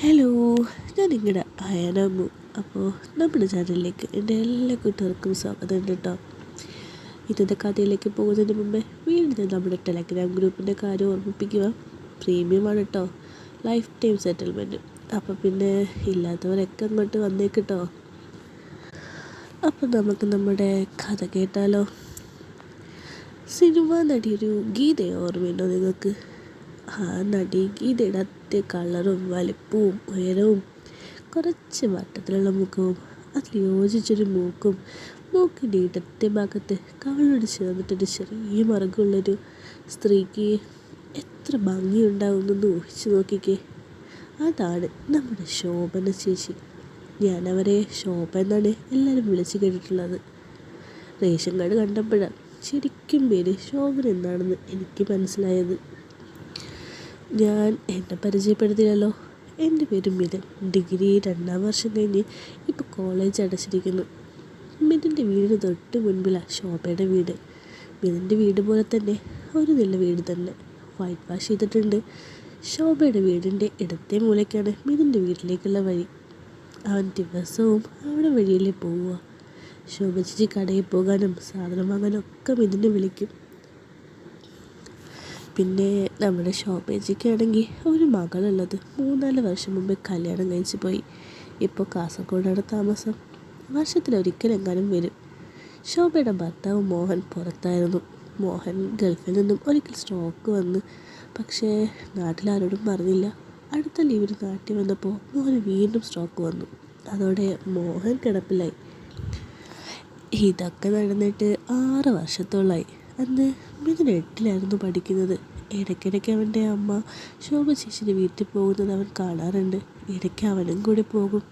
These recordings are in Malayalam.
ഹലോ, ഞാൻ നിങ്ങളുടെ അയനമ്മു. അപ്പോൾ നമ്മുടെ ചാനലിലേക്ക് എൻ്റെ എല്ലാ കൂട്ടുകാർക്കും സ്വാഗതം ഉണ്ട് കേട്ടോ. ഇന്നത്തെ കഥയിലേക്ക് പോകുന്നതിന് മുമ്പേ വീണ്ടും നമ്മുടെ ടെലഗ്രാം ഗ്രൂപ്പിൻ്റെ കാര്യം ഓർമ്മിപ്പിക്കുക. പ്രീമിയമാണ് കേട്ടോ, ലൈഫ് ടൈം സെറ്റിൽമെൻറ്റ്. അപ്പോൾ പിന്നെ ഇല്ലാത്തവരൊക്കെ അങ്ങോട്ട് വന്നേക്കിട്ടോ. അപ്പം നമുക്ക് നമ്മുടെ കഥ കേട്ടാലോ. സിനിമ നടിയൊരു ഗീതയെ ഓർമ്മയുണ്ടോ നിങ്ങൾക്ക്? ആ നടി ഗീതയുടെ അതേ കളറും വലിപ്പവും ഉയരവും കുറച്ച് വട്ടത്തിലുള്ള മുഖവും അതിൽ യോജിച്ചൊരു മൂക്കിൻ്റെ ഇടത്തെ ഭാഗത്ത് കവളോട് ചേർന്നിട്ടൊരു ചെറിയ മറുകുള്ളൊരു സ്ത്രീക്ക് എത്ര ഭംഗിയുണ്ടാവുമെന്ന് ഊഹിച്ചു നോക്കിക്കേ. അതാണ് നമ്മുടെ ശോഭന ചേച്ചി. ഞാനവരെ ശോഭ എന്നാണ് എല്ലാവരും വിളിച്ചു കേട്ടിട്ടുള്ളത്. റേഷൻ കാർഡ് കണ്ടപ്പോഴാണ് ശരിക്കും പേര് ശോഭന എന്നാണെന്ന് എനിക്ക് മനസ്സിലായത്. ഞാൻ എന്നെ പരിചയപ്പെടുത്തിയല്ലോ. എൻ്റെ പേര് മിഥുൻ. ഡിഗ്രി 2ാം വർഷം കഴിഞ്ഞ് ഇപ്പോൾ കോളേജ് അടച്ചിരിക്കുന്നു. മിഥുൻ്റെ വീടിന് തൊട്ട് മുൻപിലാണ് ശോഭയുടെ വീട്. മിഥുൻ്റെ വീട് പോലെ തന്നെ ഒരു നല്ല വീട് തന്നെ, വൈറ്റ് വാഷ് ചെയ്തിട്ടുണ്ട്. ശോഭയുടെ വീടിൻ്റെ ഇടത്തെ മൂലയ്ക്കാണ് മിഥുൻ്റെ വീട്ടിലേക്കുള്ള വഴി. അവൻ ദിവസവും അവിടെ വഴിയിലേ പോവുക. ശോഭ ചേച്ചി കടയിൽ പോകാനും സാധനം വാങ്ങാനും ഒക്കെ മിഥുനെ വിളിക്കും. പിന്നെ നമ്മുടെ ശോഭേച്ചിക്കാണെങ്കിൽ ഒരു മകളുള്ളത്. 3-4 വർഷം മുമ്പേ കല്യാണം കഴിച്ച് പോയി. ഇപ്പോൾ കാസർഗോഡാണ് താമസം. വർഷത്തിലൊരിക്കലെങ്ങാനും വരും. ശോഭയുടെ ഭർത്താവ് മോഹൻ പുറത്തായിരുന്നു. മോഹൻ ഗൾഫിൽ നിന്നും ഒരിക്കൽ സ്ട്രോക്ക് വന്ന്, പക്ഷേ നാട്ടിലാരോടും പറഞ്ഞില്ല. അടുത്ത ലീവിന് നാട്ടിൽ വന്നപ്പോൾ മോഹൻ വീണ്ടും സ്ട്രോക്ക് വന്നു. അതോടെ മോഹൻ കിടപ്പിലായി. ഇതൊക്കെ നടന്നിട്ട് 6 വർഷത്തോളമായി. അന്ന് മിഥുൻ 8ലായിരുന്നു പഠിക്കുന്നത്. ഇടയ്ക്കിടയ്ക്ക് അവൻ്റെ അമ്മ ശോഭ ചേച്ചിയുടെ വീട്ടിൽ പോകുന്നത് അവൻ കാണാറുണ്ട്. ഇടയ്ക്ക് അവനും കൂടി പോകും.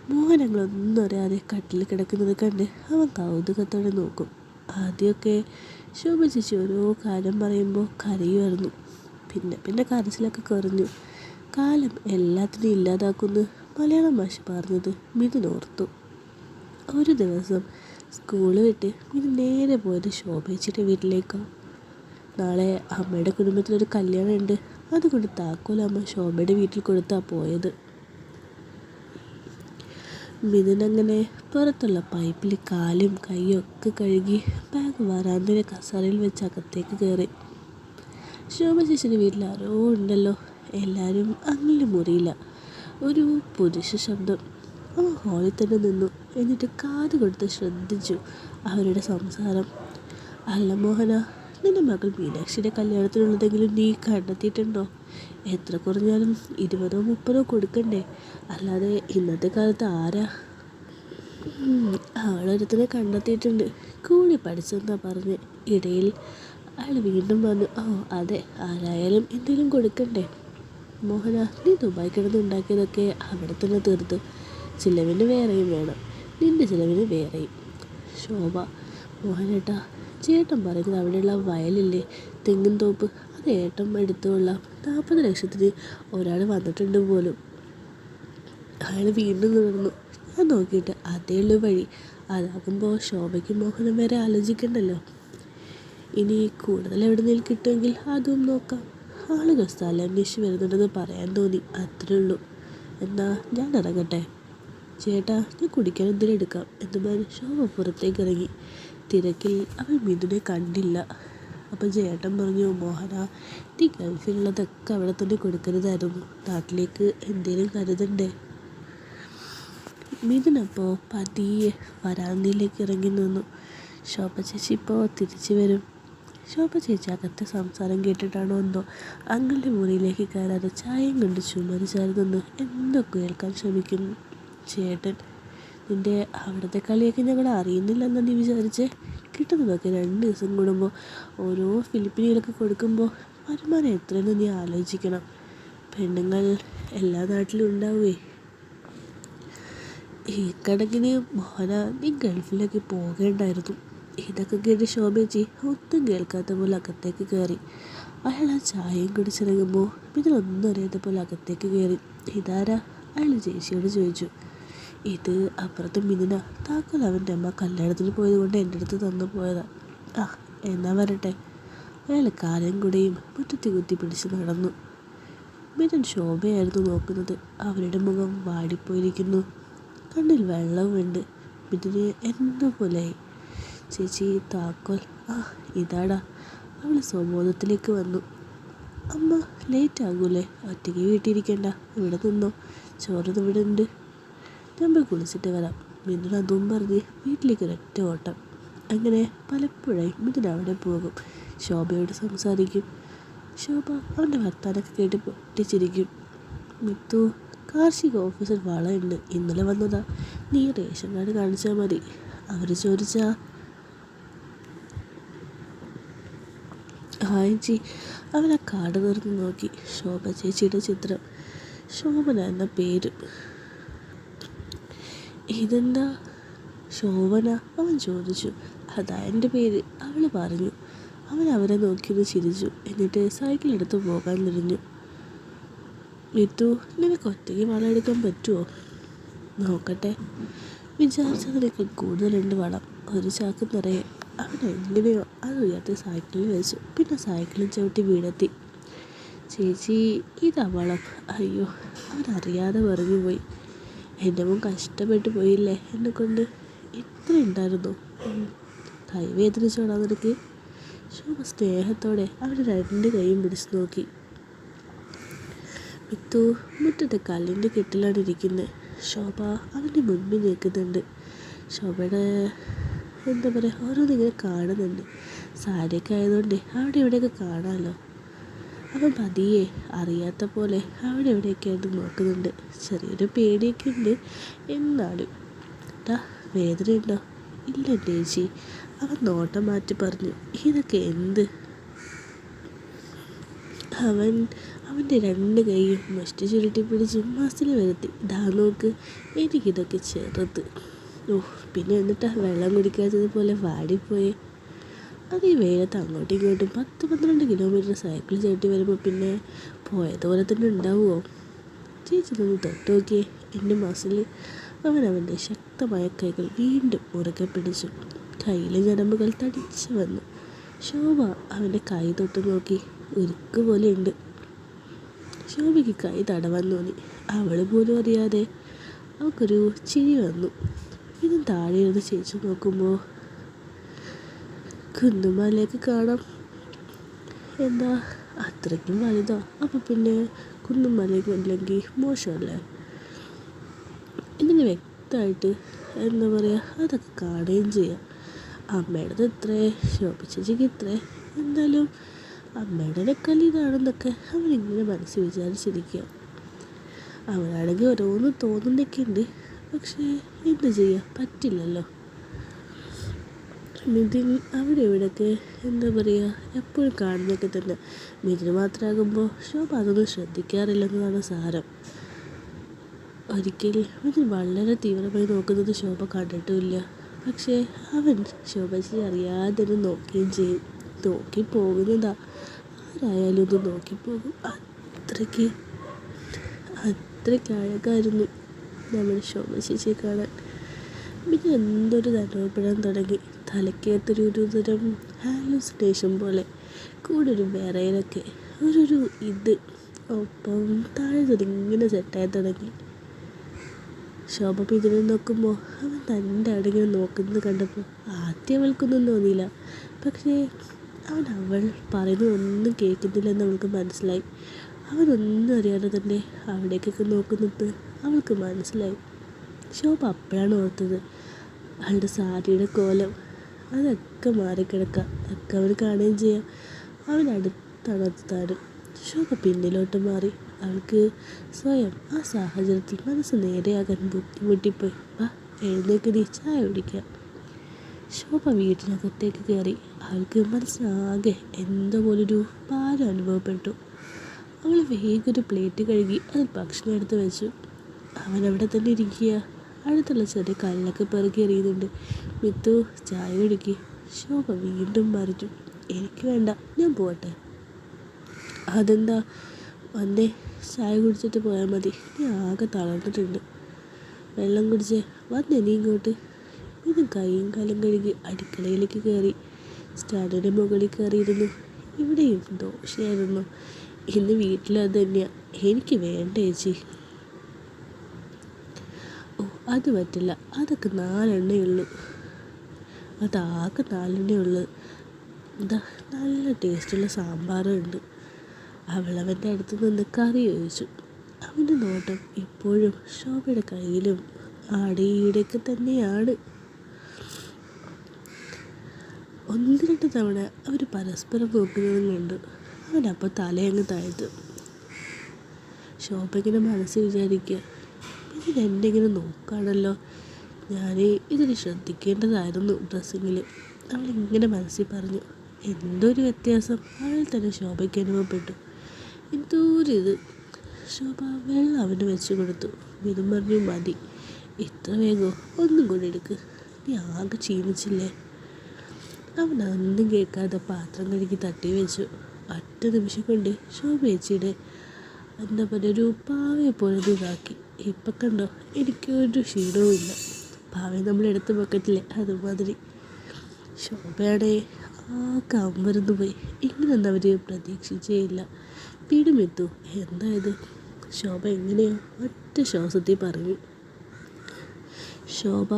മോഹനങ്ങളൊന്നും അറിയാതെ കട്ടിൽ കിടക്കുന്നത് കണ്ട് അവൻ കൗതുകത്തോടെ നോക്കും. ആദ്യമൊക്കെ ശോഭ ചേച്ചി ഓരോ കാര്യം പറയുമ്പോൾ കരയുമായിരുന്നു. പിന്നെ കരച്ചിലൊക്കെ കുറഞ്ഞു. കാലം എല്ലാത്തിനും ഇല്ലാതാക്കുന്നു മലയാളം ഭാഷ പറഞ്ഞത് മിഥുൻ ഓർത്തു. ഒരു ദിവസം സ്കൂള് വിട്ട് മിഥുൻ നേരെ പോയത് ശോഭേച്ചിയുടെ വീട്ടിലേക്കാണ്. നാളെ അമ്മയുടെ കുടുംബത്തിലൊരു കല്യാണം ഉണ്ട്. അതുകൊണ്ട് താക്കോൽ അമ്മ ശോഭയുടെ വീട്ടിൽ കൊടുത്താണ് പോയത്. മിഥുൻ അങ്ങനെ പുറത്തുള്ള പൈപ്പിൽ കാലും കൈയും ഒക്കെ കഴുകി ബാഗ് വരാന്തയിലെ കസേരയിൽ വെച്ച് അകത്തേക്ക് കയറി. ശോഭ ചേച്ചിയുടെ വീട്ടിൽ ആരോ ഉണ്ടല്ലോ. എല്ലാവരും അങ്ങനെ മുറിയില്ല. ഒരു പുരുഷ ശബ്ദം. അവൻ ഹാളിൽ തന്നെ നിന്നു. എന്നിട്ട് കാത് കൊടുത്ത് ശ്രദ്ധിച്ചു അവരുടെ സംസാരം. അല്ല മോഹന, നിന്റെ മകൾ മീനാക്ഷിയുടെ കല്യാണത്തിനുള്ളതെങ്കിലും നീ കണ്ടെത്തിയിട്ടുണ്ടോ? എത്ര കുറഞ്ഞാലും 20-30 കൊടുക്കണ്ടേ? അല്ലാതെ ഇന്നത്തെ കാലത്ത് ആരാ? അവളൊരുത്തനെ കണ്ടെത്തിയിട്ടുണ്ട്. കൂടി പഠിച്ചെന്നാ പറഞ്ഞ്. ഇടയിൽ അയാൾ വീണ്ടും വന്നു. ഓ അതെ, ആരായാലും എന്തെങ്കിലും കൊടുക്കണ്ടേ? മോഹന, നീ ദുബായ് കിടന്ന് ഉണ്ടാക്കിയതൊക്കെ അവിടെ തന്നെ തീർത്ത്. ചിലവിന് വേറെയും വേണം, നിൻ്റെ ചിലവിന് വേറെയും. ശോഭ, മോഹനേട്ടാ, ചേട്ടൻ പറയുന്നത് അവിടെയുള്ള വയലില്ലേ, തെങ്ങിൻ തോപ്പ്, അത് ഏട്ടൻ എടുത്തുള്ള 40 ലക്ഷത്തിന് ഒരാൾ വന്നിട്ടുണ്ട് പോലും. അയാൾ വീണ്ടും നിന്നു. ഞാൻ നോക്കിയിട്ട് അതേ ഉള്ളൂ വഴി. അതാകുമ്പോൾ ശോഭയ്ക്കും മോഹനം വരെ ആലോചിക്കണ്ടല്ലോ. ഇനി കൂടുതൽ എവിടെന്നെങ്കിലും കിട്ടുമെങ്കിൽ അതും നോക്കാം. ആളുകൾ സ്ഥലം അന്വേഷിച്ച് വരുന്നുണ്ടെന്ന് പറയാൻ തോന്നി, അത്രേ ഉള്ളൂ. എന്നാൽ ഞാൻ ഇറങ്ങട്ടെ. ചേട്ടാ, ഞാൻ കുടിക്കാൻ എന്തിനും എടുക്കാം എന്ന് പറഞ്ഞ് ശോഭ പുറത്തേക്ക് ഇറങ്ങി. തിരക്കിൽ അവൾ മിഥുനെ കണ്ടില്ല. അപ്പം ചേട്ടൻ പറഞ്ഞു, മോഹന, നീ ഗൾഫിലുള്ളതൊക്കെ അവിടെ തന്നെ കൊടുക്കരുതായിരുന്നു. നാട്ടിലേക്ക് എന്തേലും കരുതണ്ടേ? മിഥുനപ്പോൾ പതിയെ വരാന്തയിലേക്ക് ഇറങ്ങി നിന്നു. ശോഭ ചേച്ചി ഇപ്പോൾ തിരിച്ചു വരും. ശോഭ ചേച്ചി അകത്തെ സംസാരം കേട്ടിട്ടാണോ എന്തോ അങ്ങളുടെ മുറിയിലേക്ക് കയറാതെ ചായയും കൊണ്ട് ചുമര് ചേർന്ന് എന്തൊക്കെ കേൾക്കാൻ ശ്രമിക്കുന്നു. ചേട്ടൻ, നിൻ്റെ അവിടുത്തെ കളിയൊക്കെ ഞങ്ങൾ അറിയുന്നില്ലെന്നാണ് നീ വിചാരിച്ചേ? കിട്ടുന്നതൊക്കെ 2 ദിവസം കൂടുമ്പോൾ ഓരോ ഫിലിപ്പിനികളൊക്കെ കൊടുക്കുമ്പോൾ വരുമാനം എത്രയെന്ന് നീ ആലോചിക്കണം. പെണ്ണുങ്ങൾ എല്ലാ നാട്ടിലും ഉണ്ടാവുകയെ. ഈ കണക്കിന് മോഹന, നീ ഗൾഫിലേക്ക് പോകേണ്ടായിരുന്നു. ഇതൊക്കെ കേട്ട് ശോഭേച്ചി ഒന്നും കേൾക്കാത്ത പോലെ അകത്തേക്ക് കയറി. അയാൾ ആ ചായയും കുടിച്ചിറങ്ങുമ്പോൾ ഇതിലൊന്നും അറിയാത്ത പോലെ അകത്തേക്ക് കയറി. ഇതാരാ? അയാൾ ചേച്ചിയോട് ചോദിച്ചു. ഇത് അപ്പുറത്തെ മിഥുന. താക്കോൽ അവൻ്റെ അമ്മ കല്യാണത്തിന് പോയത് കൊണ്ട് എൻ്റെ അടുത്ത് തന്നു പോയതാ. ആ എന്നാ വരട്ടെ. അയാൾ കാലം കൂടെയും മുറ്റത്തി കുത്തി പിടിച്ച് നടന്നു. മിഥുൻ ശോഭയായിരുന്നു നോക്കുന്നത്. അവരുടെ മുഖം വാടിപ്പോയിരിക്കുന്നു. കണ്ണിൽ വെള്ളവുമുണ്ട്. മിഥുന് എന്തോ പോലെയായി. ചേച്ചി താക്കോൽ. ആ ഇതാടാ. അവൾ സ്വബോധത്തിലേക്ക് വന്നു. അമ്മ ലേറ്റ് ആകൂലേ? ഒറ്റയ്ക്ക് വീട്ടിലിരിക്കണ്ട, ഇവിടെ നിന്നോ. ചോറ് ഇവിടെ ഉണ്ട്, ഞാൻ പോയി കുളിച്ചിട്ട് വരാം. മിഥുൻ അതും പറഞ്ഞ് വീട്ടിലേക്ക് ഒരൊറ്റ ഓട്ടം. അങ്ങനെ പലപ്പോഴായി മിഥുൻ അവിടെ പോകും, ശോഭയോട് സംസാരിക്കും. ശോഭ അവൻ്റെ വർത്താനൊക്കെ കേട്ട് പൊട്ടിച്ചിരിക്കും. മിത്തു, കാർഷിക ഓഫീസർ വളയുണ്ട്, ഇന്നലെ വന്നതാ. നീ റേഷൻ കാർഡ് കാണിച്ചാൽ മതി. അവർ ചോദിച്ചാ ഹായ്. അവൻ ആ കാർഡ് തുറന്ന് നോക്കി. ശോഭ ചേച്ചിയുടെ ചിത്രം, ശോഭന എന്ന പേര്. ഇതെന്താ ശോഭന? അവൻ ചോദിച്ചു. അതാ എൻ്റെ പേര്, അവൾ പറഞ്ഞു. അവൻ അവരെ നോക്കിയൊന്ന് ചിരിച്ചു. എന്നിട്ട് സൈക്കിളെടുത്ത് പോകാൻ തിരിഞ്ഞു. മിത്തു, നിനക്ക് ഒറ്റയ്ക്ക് വളം എടുക്കാൻ പറ്റുമോ? നോക്കട്ടെ. വിചാരിച്ചതിനേക്കാൾ കൂടുതലുണ്ട് വളം, ഒരു ചാക്ക് നിറയെ. അവൻ എങ്ങനെയോ അത് ഉയർത്തി സൈക്കിളിൽ വെച്ചു. പിന്നെ സൈക്കിളിൽ ചവിട്ടി വീടെത്തി. ചേച്ചി, ഇതാ വളം. അയ്യോ, അവനറിയാതെ പറഞ്ഞു പോയി. എൻ്റെ മുൻ കഷ്ടപ്പെട്ടു പോയില്ലേ എന്നെക്കൊണ്ട്. ഇത്ര ഉണ്ടായിരുന്നു. കൈ വേദനിച്ചോടാ നിനക്ക്? ശോഭ സ്നേഹത്തോടെ അവൻ്റെ 2 കൈയും പിടിച്ചു നോക്കി. മിത്തു മുറ്റത്തെ കല്ലിൻ്റെ കെട്ടിലാണ് ഇരിക്കുന്നത്. ശോഭ അവൻ്റെ മുൻപിൽ നിൽക്കുന്നുണ്ട്. ശോഭയുടെ എന്താ പറയുക, ഓരോന്നിങ്ങനെ കാണുന്നുണ്ട്. സാരിയൊക്കെ ആയതുകൊണ്ട് അവിടെ ഇവിടെയൊക്കെ കാണാമല്ലോ. അവൻ പതിയെ അറിയാത്ത പോലെ അവിടെ എവിടെയൊക്കെ ആയിട്ട് നോക്കുന്നുണ്ട്. ചെറിയൊരു പേടിയൊക്കെ ഉണ്ട്. എന്നാലും വേദനയുണ്ടോ? ഇല്ല ചേച്ചി. അവൻ നോട്ടം മാറ്റി പറഞ്ഞു. ഇതൊക്കെ എന്ത്? അവൻ്റെ 2 കൈയും മുഷ്ടി ചുരുട്ടി പിടിച്ച് മസിൽ വരുത്തി. ഇതാ നോക്ക്, എനിക്കിതൊക്കെ ചെറുത്. പിന്നെ എന്നിട്ടാ വെള്ളം കുടിക്കാത്തതുപോലെ വാടിപ്പോയി. അത് ഈ വെയിലത്ത് അങ്ങോട്ടും ഇങ്ങോട്ടും 10-12 കിലോമീറ്റർ സൈക്കിൾ ചവിട്ടി വരുമ്പോൾ പിന്നെ പോയതുപോലെ തന്നെ ഉണ്ടാവുമോ? ചേച്ചി നിന്ന് തൊട്ട് നോക്കിയേ എൻ്റെ മസിൽ. അവൻ്റെ ശക്തമായ കൈകൾ വീണ്ടും മുറുകെ പിടിച്ചു. കയ്യിലെ ഞരമ്പുകൾ തടിച്ചു വന്നു. ശോഭ അവൻ്റെ കൈ തൊട്ട് നോക്കി. ഉരുക്ക് പോലെ ഉണ്ട്. ശോഭയ്ക്ക് കൈ തടവാൻ തോന്നി. അവൾ പോലും അറിയാതെ അവൾക്കൊരു ചിരി വന്നു. ഇതും താഴെ ഇരുന്ന് ചേച്ചി നോക്കുമ്പോൾ കുന്നുമലയൊക്കെ കാണാം. എന്താ അത്രയ്ക്കും വലുതാ? അപ്പം പിന്നെ കുന്നുമലയൊക്കെ അല്ലെങ്കിൽ മോശമല്ലേ? ഇതിന് വ്യക്തമായിട്ട് എന്താ പറയുക, അതൊക്കെ കാണുകയും ചെയ്യാം. അമ്മയുടേത് ഇത്രേ, ശോഭിച്ചേച്ചിക്ക് ഇത്രേ. എന്തായാലും അമ്മയുടെ കളി ഇതാണെന്നൊക്കെ അവനിങ്ങനെ മനസ്സിൽ വിചാരിച്ചിരിക്കുക. അവനാണെങ്കിൽ ഓരോന്ന് തോന്നുന്നൊക്കെ ഉണ്ട്. പക്ഷേ എന്ത് ചെയ്യാൻ പറ്റില്ലല്ലോ. മിഥുൻ അവിടെ ഇവിടെയൊക്കെ എന്താ പറയുക, എപ്പോഴും കാണുന്നതൊക്കെ തന്നെ. മിഥുന് മാത്രമാകുമ്പോൾ ശോഭ അതൊന്നും ശ്രദ്ധിക്കാറില്ലെന്നതാണ് സാരം. ഒരിക്കൽ മിഥുൻ വളരെ തീവ്രമായി നോക്കുന്നത് ശോഭ കണ്ടിട്ടുമില്ല. പക്ഷേ അവൻ ശോഭച്ചി അറിയാതെ നോക്കുകയും ചെയ്യും. നോക്കിപ്പോകുന്നതാ, ആരായാലും ഒന്ന് നോക്കിപ്പോകും. അത്രയ്ക്ക് അഴകായിരുന്നു നമ്മുടെ ശോഭ ചേച്ചിയെ കാണാൻ. പിന്നെ എന്തൊരു അനുഭവപ്പെടാൻ തുടങ്ങി. തലയ്ക്കകത്തൊരു തരം ഹാലുസിനേഷൻ പോലെ, കൂടെ ഒരു വിറയലൊക്കെ, ഒരു ഇത്. ഒപ്പം താഴെ ഇങ്ങനെ സെറ്റായി തുടങ്ങി. ശോഭ ഇതിനെ നോക്കുമ്പോൾ അവൻ തൻ്റെ അടങ്ങനെ നോക്കുന്നത് കണ്ടപ്പോൾ ആദ്യം അവൾക്കൊന്നും തോന്നിയില്ല. പക്ഷേ അവൾ പറയുന്നതൊന്നും കേൾക്കുന്നില്ലെന്ന് അവൾക്ക് മനസ്സിലായി. അവനൊന്നും അറിയാതെ തന്നെ അവിടേക്കൊക്കെ നോക്കുന്നത് അവൾക്ക് മനസ്സിലായി. ശോഭ അപ്പോഴാണ് ഓർത്തത് അവളുടെ സാരിയുടെ കോലം. അതൊക്കെ മാറിക്കിടക്കാം, അതൊക്കെ അവൻ കാണുകയും ചെയ്യാം. അവൻ അടുത്താണ് താനും. ശോഭ പിന്നിലോട്ട് മാറി. അവൾക്ക് സ്വയം ആ സാഹചര്യത്തിൽ മനസ്സ് നേരെയാകാൻ ബുദ്ധിമുട്ടിപ്പോയി. എഴുന്നേക്ക്, നീ ചായ കുടിക്കാം. ശോഭ വീട്ടിനകത്തേക്ക് കയറി. അവൾക്ക് മനസ്സിനാകെ എന്തോ പോലൊരു ഭാരം അനുഭവപ്പെട്ടു. അവൾ വേഗം ഒരു പ്ലേറ്റ് കഴുകി അതിൽ ഭക്ഷണം എടുത്ത് വെച്ചു. അവനവിടെ തന്നെ ഇരിക്കുക. അടുത്തുള്ള ചെറിയ കല്ലൊക്കെ പെറുക്കി എറിയുന്നുണ്ട്. മിത്തു, ചായ കുടിക്ക്. ശോഭ വീണ്ടും പറഞ്ഞു. എനിക്ക് വേണ്ട, ഞാൻ പോട്ടെ. അതെന്താ? വന്നേ, ചായ കുടിച്ചിട്ട് പോയാൽ മതി. നീ ആകെ തളർന്നിട്ടുണ്ട്. വെള്ളം കുടിച്ചേ. വന്നേ നീ ഇങ്ങോട്ട്. ഇത് കൈയും കാലും കഴുകി അടുക്കളയിലേക്ക് കയറി. സ്റ്റാൻഡിൻ്റെ മുകളിൽ കയറിയിരുന്നു. ഇവിടെയും ദോശയായിരുന്നു. ഇന്ന് വീട്ടിലത് തന്നെയാണ്. എനിക്ക് വേണ്ട ചേച്ചി. ഓ അത് പറ്റില്ല, അതൊക്കെ 4 ഉള്ളൂ. അതാകെ 4 ഉള്ളു. എന്താ നല്ല ടേസ്റ്റുള്ള സാമ്പാറും ഉണ്ട്. അവളവൻ്റെ അടുത്ത് നിന്ന് കറി ചോദിച്ചു. അവൻ്റെ നോട്ടം ഇപ്പോഴും ശോഭയുടെ കയ്യിലും ആടെയൊക്കെ തന്നെയാണ്. 1-2 തവണ അവർ പരസ്പരം നോക്കുന്നതും കണ്ടു. അവനപ്പോൾ തലയങ്ങ് താഴ്ത്തു. ശോഭ ഇങ്ങനെ മനസ്സിൽ വിചാരിക്കുക, ഇതിനെന്നെ ഇങ്ങനെ നോക്കുകയാണല്ലോ, ഞാൻ ഇതിന് ശ്രദ്ധിക്കേണ്ടതായിരുന്നു ഡ്രസ്സിങ്ങിൽ. അവളിങ്ങനെ മനസ്സിൽ പറഞ്ഞു. എന്തൊരു വ്യത്യാസം അവൾ തന്നെ ശോഭയ്ക്ക് അനുഭവപ്പെട്ടു. എന്തോരിത്. ശോഭ വെള്ളം അവന് വെച്ച് കൊടുത്തു. മിഥുൻ പറഞ്ഞു, മതി, ഇത്ര വേഗം ഒന്നും കൂടി എടുക്ക്, നീ ആകെ ക്ഷീണിച്ചില്ലേ. അവൻ ഒന്നും കേൾക്കാതെ പാത്രം കഴുകി തട്ടി വെച്ചു. ഒറ്റ നിമിഷം കൊണ്ട് ശോഭ ചേച്ചിയുടെ എന്താ പറയുക, ഒരു പാവയെ പോലെ ഇതാക്കി. ഇപ്പം കണ്ടോ, എനിക്കൊരു ക്ഷീണവും ഇല്ല. പാവയെ നമ്മളെടുത്ത് വെക്കത്തില്ലേ, അതുമാതിരി. ശോഭയാണേ ആകെ അമ്പരന്ന് പോയി. ഇങ്ങനൊന്നും അവർ പ്രതീക്ഷിച്ചേ ഇല്ല. പിടിമെത്തു, എന്തായത്? ശോഭ എങ്ങനെയോ ഒറ്റ ശ്വാസത്തിൽ പറഞ്ഞു. ശോഭ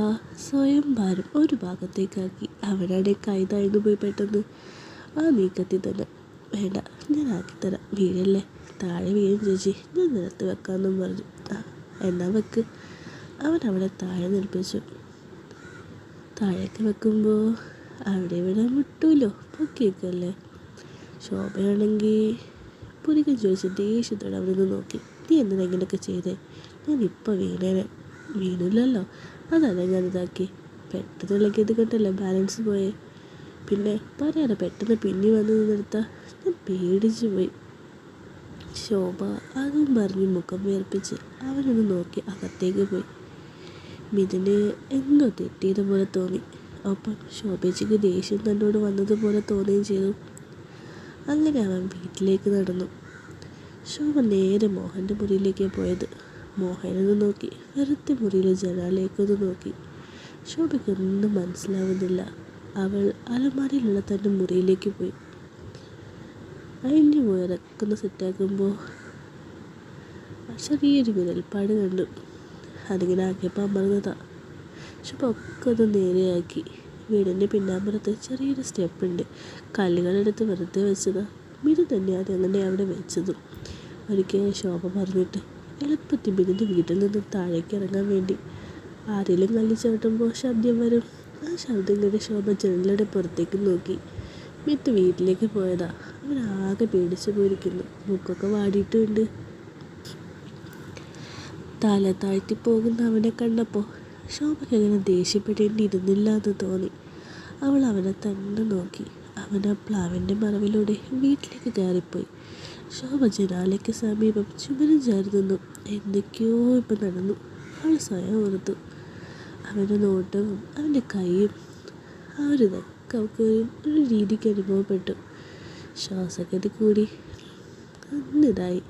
സ്വയം ഭാരം ഒരു ഭാഗത്തേക്കാക്കി. അവരുടെ കൈ താഴ്ന്നു പോയി പെട്ടെന്ന്. ആ നീക്കത്തിൽ തന്നെ, വേണ്ട, ഞാൻ ആക്കിത്തരാം, വീഴല്ലേ, താഴെ വീഴും ചേച്ചി, ഞാൻ നിലത്ത് വെക്കാമെന്നും പറഞ്ഞു. എന്നാ വെക്ക്. അവൻ അവിടെ താഴെ നിൽപ്പിച്ചു. താഴേക്ക് വെക്കുമ്പോൾ അവിടെ ഇവിടെ മുട്ടൂല്ലോ, പൊക്കിയേക്കല്ലേ. ശോഭയാണെങ്കിൽ പുരികം ചോദിച്ച് ദേഷ്യത്തോടെ അവിടെ നിന്ന് നോക്കി. നീ എന്തിനാ ഇങ്ങനെയൊക്കെ ചെയ്തേ? ഞാൻ ഇപ്പം വീണില്ലല്ലോ, അതല്ല ഞാനിതാക്കി. പെട്ടെന്ന് ഇളക്കിയത് കണ്ടല്ലേ ബാലൻസ് പോയേ. പിന്നെ പറയാതെ പെട്ടെന്ന് പിന്നെ വന്ന് നിന്നെടുത്താൽ ഞാൻ പേടിച്ചു പോയി. ശോഭ അതും പറഞ്ഞ് മുഖം വേർപ്പിച്ച് അവനൊന്ന് നോക്കി അകത്തേക്ക് പോയി. മിഥുന് എന്തോ തെറ്റിയതുപോലെ തോന്നി. ഒപ്പം ശോഭേച്ചിക്ക് ദേഷ്യം തന്നോട് വന്നതുപോലെ തോന്നുകയും ചെയ്തു. അങ്ങനെ അവൻ വീട്ടിലേക്ക് നടന്നു. ശോഭ നേരെ മോഹൻ്റെ മുറിയിലേക്ക് പോയത്. മോഹനൊന്ന് നോക്കി, വെറുതെ മുറിയിലെ ജനാലയിലേക്കൊന്ന് നോക്കി. ശോഭയ്ക്കൊന്നും മനസ്സിലാവുന്നില്ല. അവൾ അലമാരയിലുള്ള തൻ്റെ മുറിയിലേക്ക് പോയി. അഴിഞ്ഞു പോയതൊക്കെ ഒന്ന് സെറ്റാക്കുമ്പോൾ ചെറിയൊരു വിരൽപ്പാട് കണ്ടു. അതിങ്ങനെ ആക്കിയപ്പോൾ അമർന്നതാ. ശോഭ ഒക്കെ ഒന്ന് നേരെയാക്കി. വീടിൻ്റെ പിന്നാമ്പുറത്ത് ചെറിയൊരു സ്റ്റെപ്പുണ്ട്. കല്ലുകളെടുത്ത് വെറുതെ വെച്ചതാ. മിഥുൻ തന്നെ അതങ്ങനെ അവിടെ വെച്ചതും. ഒരിക്കൽ ശോഭ പറഞ്ഞിട്ട് എളുപ്പത്തിൽ മിഥുൻ്റെ വീട്ടിൽ നിന്നും താഴേക്ക് ഇറങ്ങാൻ വേണ്ടി. ആരെങ്കിലും കല്ല് ചവിട്ടുമ്പോൾ ശബ്ദം വരും. ആ ശബ്ദം കേട്ട് ശോഭ ജനലുടെ പുറത്തേക്ക് നോക്കി. മിത്ത് വീട്ടിലേക്ക് പോയതാ. അവൻ ആകെ പേടിച്ചു പോയിരിക്കുന്നു. മൂക്കൊക്കെ വാടിയിട്ടുമുണ്ട്. തല താഴ്ത്തി പോകുന്ന അവനെ കണ്ടപ്പോൾ ശോഭയ്ക്ക് അങ്ങനെ ദേഷ്യപ്പെടേണ്ടിയിരുന്നില്ല എന്ന് തോന്നി. അവൾ അവനെ തന്നെ നോക്കി. അവൻ ആ പ്ലാവിൻ്റെ മറവിലൂടെ വീട്ടിലേക്ക് കയറിപ്പോയി. ശോഭ ജനാലയ്ക്ക് സമീപം ചുമരും ചാരി നിന്നു. എന്തൊക്കെയോ ഇപ്പം നടന്നു. അവൾ സ്വയം ഓർത്തു. അവൻ്റെ നോട്ടവും അവൻ്റെ കൈയും ആ ഒരു ഇതൊക്കെ അവൾക്ക് ഒരു രീതിക്ക് അനുഭവപ്പെട്ടു. ശ്വാസഗതി കൂടി ഒന്നിതായി.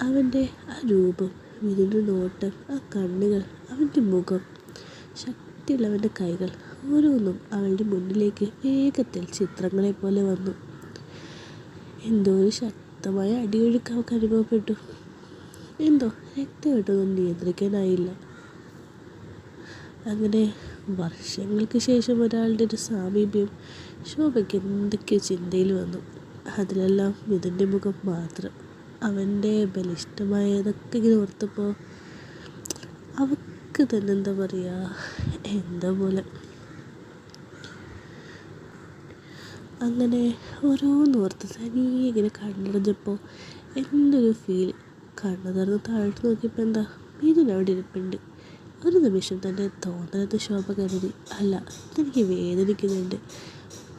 അവൻ്റെ ആ രൂപം, ഇതിൻ്റെ നോട്ടം, ആ കണ്ണുകൾ, അവൻ്റെ മുഖം, ശക്തിയുള്ളവൻ്റെ കൈകൾ, ഓരോന്നും അവളുടെ മുന്നിലേക്ക് വേഗത്തിൽ ചിത്രങ്ങളെ പോലെ വന്നു. എന്തോ ഒരു ശക്തമായ അടിയൊഴുക്ക് അവൾക്ക് അനുഭവപ്പെട്ടു. എന്തോ രക്തയോട്ടൊന്നും നിയന്ത്രിക്കാനായില്ല. അങ്ങനെ വർഷങ്ങൾക്ക് ശേഷം ഒരാളുടെ ഒരു സാമീപ്യം ശോഭയ്ക്ക് എന്തൊക്കെയോ ചിന്തയിൽ വന്നു. അതിലെല്ലാം മിഥുൻ്റെ മുഖം മാത്രം. അവൻ്റെ ബലിഷ്ടമായതൊക്കെ ഇങ്ങനെ ഓർത്തപ്പോൾ അവൾക്ക് തന്നെ എന്താ പറയുക, എന്താ പോലെ. അങ്ങനെ ഓരോന്നോർത്ത് തനിയെ ഇങ്ങനെ കണ്ണടഞ്ഞപ്പോൾ എന്തൊരു ഫീൽ. കണ്ണു തുറന്ന് താഴോട്ട് നോക്കിയപ്പോൾ എന്താ, മിഥുൻ അവിടെ ഇരിപ്പുണ്ട്. ഒരു നിമിഷം തന്നെ തോന്നലെന്ന് ശോഭ കരുതി. അല്ല, ഇതെനിക്ക് വേദനിക്കുന്നുണ്ട്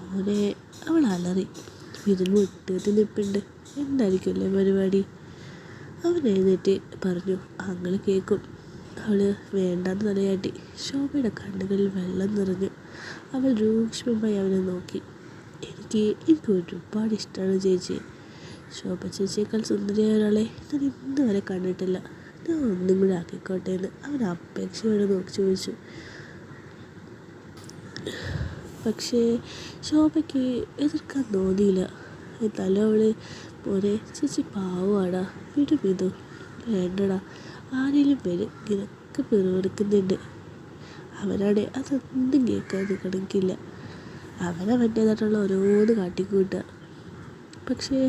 മോനെ. അവൾ അലറി. മിഥുൻ വിട്ട് നിൽപ്പുണ്ട്. എന്തായിരിക്കുമല്ലേ പരിപാടി? അവൻ എഴുന്നേറ്റ് പറഞ്ഞു. അങ്ങൾ കേൾക്കും. അവൾ വേണ്ടാന്ന് തലയാട്ടി. ശോഭയുടെ കണ്ണുകളിൽ വെള്ളം നിറഞ്ഞു. അവൾ രൂക്ഷമായി അവനെ നോക്കി. എനിക്ക് ഒരുപാട് ഇഷ്ടമാണ് ചേച്ചി. ശോഭ ചേച്ചിയേക്കാൾ സുന്ദരിയായ ഒരാളെ ഞാൻ ഇന്ന് വരെ കണ്ടിട്ടില്ല. ഞാൻ ഒന്നും കൂടി ആക്കിക്കോട്ടെ എന്ന് അവൻ അപേക്ഷയോടെ നോക്കി ചോദിച്ചു. പക്ഷേ ശോഭയ്ക്ക് എതിർക്കാൻ തോന്നിയില്ല. എന്നാലും അവൾ മോനെ ചേച്ചി പാവമാടാ വിടും ഇതു വേണ്ടടാ ആരെങ്കിലും വരും നിനക്ക് പിറുപിറുക്കുന്നുണ്ട്. അവനാണെ അതൊന്നും കേൾക്കാൻ നിൽക്കണമെങ്കില്ല. അവനവൻ്റേതായിട്ടുള്ള ഓരോന്ന് കാട്ടിക്കൂട്ടുക. പക്ഷേ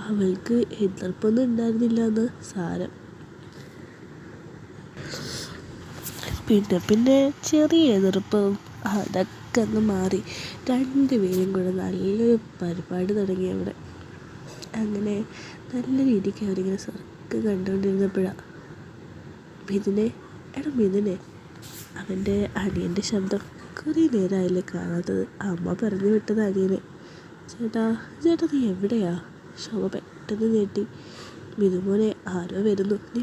അവൾക്ക് എതിർപ്പൊന്നും ഉണ്ടായിരുന്നില്ല എന്ന് സാരം. പിന്നെ ചെറിയ എതിർപ്പും അതൊക്കെ ഒന്ന് മാറി രണ്ടുപേരും കൂടെ നല്ലൊരു പരിപാടി തുടങ്ങി അവിടെ. അങ്ങനെ നല്ല രീതിക്ക് അവരിങ്ങനെ സ്വർഗം കണ്ടുകൊണ്ടിരുന്നപ്പോഴാണ് മിഥുനെ അവൻ്റെ അനിയൻ്റെ ശബ്ദം. കുറേ നേരമായില്ലേ കാണാത്തത്. അമ്മ പറഞ്ഞു വിട്ടത് അനിയനെ. ചേട്ടാ നീ എവിടെയാ? ശോഭ പെട്ടെന്ന് ഞെട്ടി. മിഥുമോനെ ആരോ വരുന്നു, നീ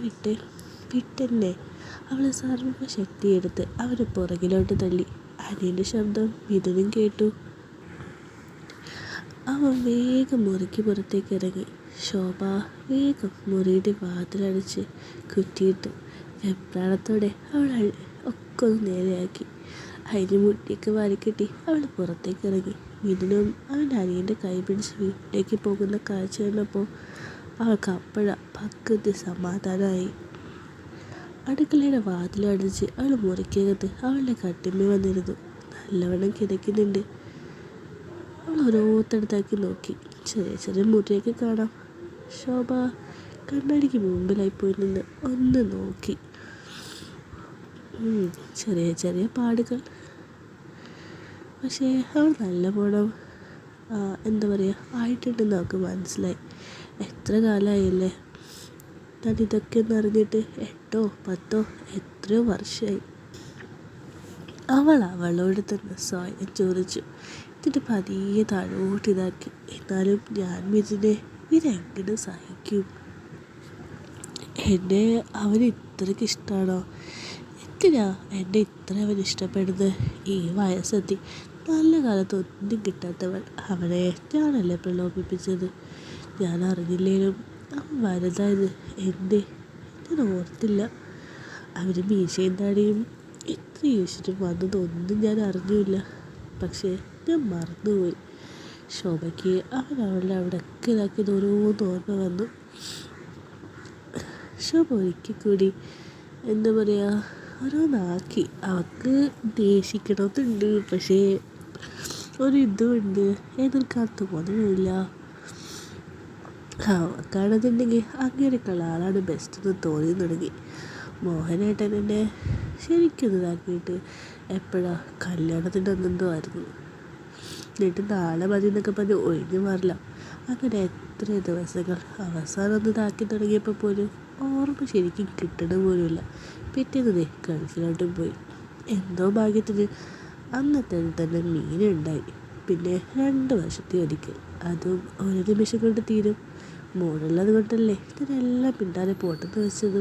വിട്ടെന്നെ. അവൾ സർവ്വശക്തിയെടുത്ത് അവന് പുറകിലോട്ട് തള്ളി. അനിയൻ്റെ ശബ്ദം മിഥുനും കേട്ടു. അവൻ വേഗം മുറിക്ക് പുറത്തേക്ക് ഇറങ്ങി. ശോഭ വേഗം മുറിയുടെ വാതിലടച്ച് കുറ്റിയിട്ടു. വെപ്രാളത്തോടെ അവൾ ഒക്കെ ഒന്ന് നേരെയാക്കി. അതിന് മുട്ടിയൊക്കെ വാരിക്കെട്ടി അവൾ പുറത്തേക്ക് ഇറങ്ങി. മിഥുനും അവൻ്റെ അനിയൻ്റെ കൈ പിടിച്ച് വീട്ടിലേക്ക് പോകുന്ന കാഴ്ച കണ്ടപ്പോൾ അവൾക്ക് പകുതി സമാധാനമായി. അടുക്കളയുടെ വാതിലടച്ച് അവൾ മുറിക്കകത്ത് അവളുടെ കട്ടിന്മേ വന്നിരുന്നു. നല്ലവണ്ണം കിതയ്ക്കുന്നുണ്ട്. അവൾ ഓരോരുത്തടുത്താക്കി നോക്കി. ചെറിയ മുറിയൊക്കെ കാണാം. ശോഭ കണ്ണാടിക്ക് മുമ്പിലായി പോയി നിന്ന് ഒന്ന് നോക്കി. ചെറിയ പാടുകൾ. പക്ഷേ അവൾ നല്ലവണ്ണം ആയിട്ടുണ്ടെന്ന് അവൾക്ക് മനസ്സിലായി. എത്ര കാലമായില്ലേ താൻ ഇതൊക്കെ ഒന്ന് അറിഞ്ഞിട്ട്? 8 10 എത്രയോ വർഷമായി. അവളോട് തന്നെ സ്വയം ചോദിച്ചു. എന്നിട്ട് പതിയെ താഴോട്ടിതാക്കി. എന്നാലും ഞാൻ ഇതെങ്ങനെ സഹിക്കും? എന്നെ അവന് ഇത്രയ്ക്ക് ഇഷ്ടമാണോ? എന്തിനാ എന്നെ ഇത്ര അവൻ ഇഷ്ടപ്പെടുന്നത്? ഈ വയസ്സെത്തി നല്ല കാലത്ത് ഒന്നും കിട്ടാത്തവൾ അവനെ ഞാനല്ലേ പ്രലോഭിപ്പിച്ചത്. ഞാൻ അറിഞ്ഞില്ലേലും അവൻ വലുതായത് എന്തേ ഞാൻ ഓർത്തില്ല. അവന് മീശയും താടിയും ഇത്ര യോജിച്ചിട്ടും വന്നതൊന്നും ഞാൻ അറിഞ്ഞില്ല. പക്ഷേ ഞാൻ മറന്നുപോയി. ശോഭയ്ക്ക് അവളുടെ അവിടെയൊക്കെ ഇതാക്കിയത് ഓരോന്ന് ഓർമ്മ വന്നു. ശോഭ ഒരിക്കൽ കൂടി ഓരോന്നാക്കി. അവൾക്ക് ദേഷിക്കണമെന്നുണ്ട്, പക്ഷേ ഇതുമുണ്ട്, എതിർക്കാൻ തോന്നുന്നില്ല. അവൾക്കാണെന്നുണ്ടെങ്കിൽ അങ്ങനെയൊക്കെയുള്ള ആളാണ് ബെസ്റ്റ് എന്ന് തോന്നി തുടങ്ങി. മോഹനേട്ടൻ എന്നെ ശരിക്കും ഇതാക്കിയിട്ട് എപ്പോഴാണ് കല്യാണത്തിൻ്റെ ഒന്നെന്തോ ആയിരുന്നു. എന്നിട്ട് നാളെ മതി എന്നൊക്കെ പറഞ്ഞ് ഒഴിഞ്ഞു മാറില്ല. അങ്ങനെ എത്ര ദിവസങ്ങൾ. അവസാനം ഒന്ന് ഇതാക്കി തുടങ്ങിയപ്പോൾ പോലും ഓർമ്മ ശരിക്കും കിട്ടണ പോലുമില്ല. പിറ്റേന്ന് ഗൾഫിലോട്ടും പോയി. എന്തോ ഭാഗ്യത്തിന് അന്നത്തെ തന്നെ മീനുണ്ടായി. പിന്നെ 2 വർഷത്തെ ഒരിക്കൽ, അതും ഒരു നിമിഷം കൊണ്ട് തീരും. മോളുള്ളത് കൊണ്ടല്ലേ ഇതിനെല്ലാം പിന്നാലെ പോട്ടെന്ന് വെച്ചത്.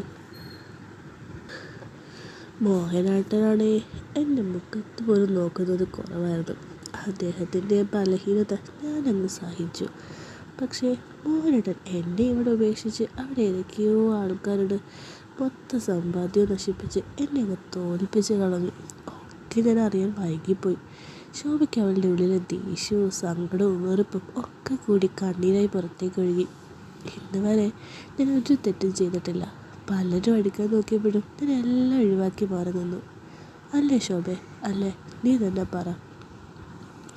മോഹനാട്ടനാണേ എൻ്റെ മുഖത്ത് പോലും നോക്കുന്നത് കുറവായിരുന്നു. അദ്ദേഹത്തിൻ്റെ ബലഹീനത ഞാനങ്ങ് സഹിച്ചു. പക്ഷേ മോഹനേട്ടൻ എന്നെ ഇവിടെ ഉപേക്ഷിച്ച് അവിടെ ഏതൊക്കെയോ ആൾക്കാരുടെ മൊത്തം സമ്പാദ്യം നശിപ്പിച്ച് എന്നെ അങ്ങ് തോൽപ്പിച്ച് കളഞ്ഞു. ഒക്കെ ഞാൻ അറിയാൻ വൈകിപ്പോയി. ശോഭയ്ക്ക് അവളുടെ ഉള്ളിലെ ദേഷ്യവും സങ്കടവും വെറുപ്പും ഒക്കെ കൂടി കണ്ണീരായി പുറത്തേക്ക് ഒഴുകി. ഇന്ന് വരെ ഞാൻ ഒരു തെറ്റും ചെയ്തിട്ടില്ല. പലരും അടുക്കാൻ നോക്കിയപ്പോഴും ഞാൻ എല്ലാം ഒഴിവാക്കി മാറി നിന്നു. അല്ലേ ശോഭേ? അല്ലേ? നീ തന്നെ പറ.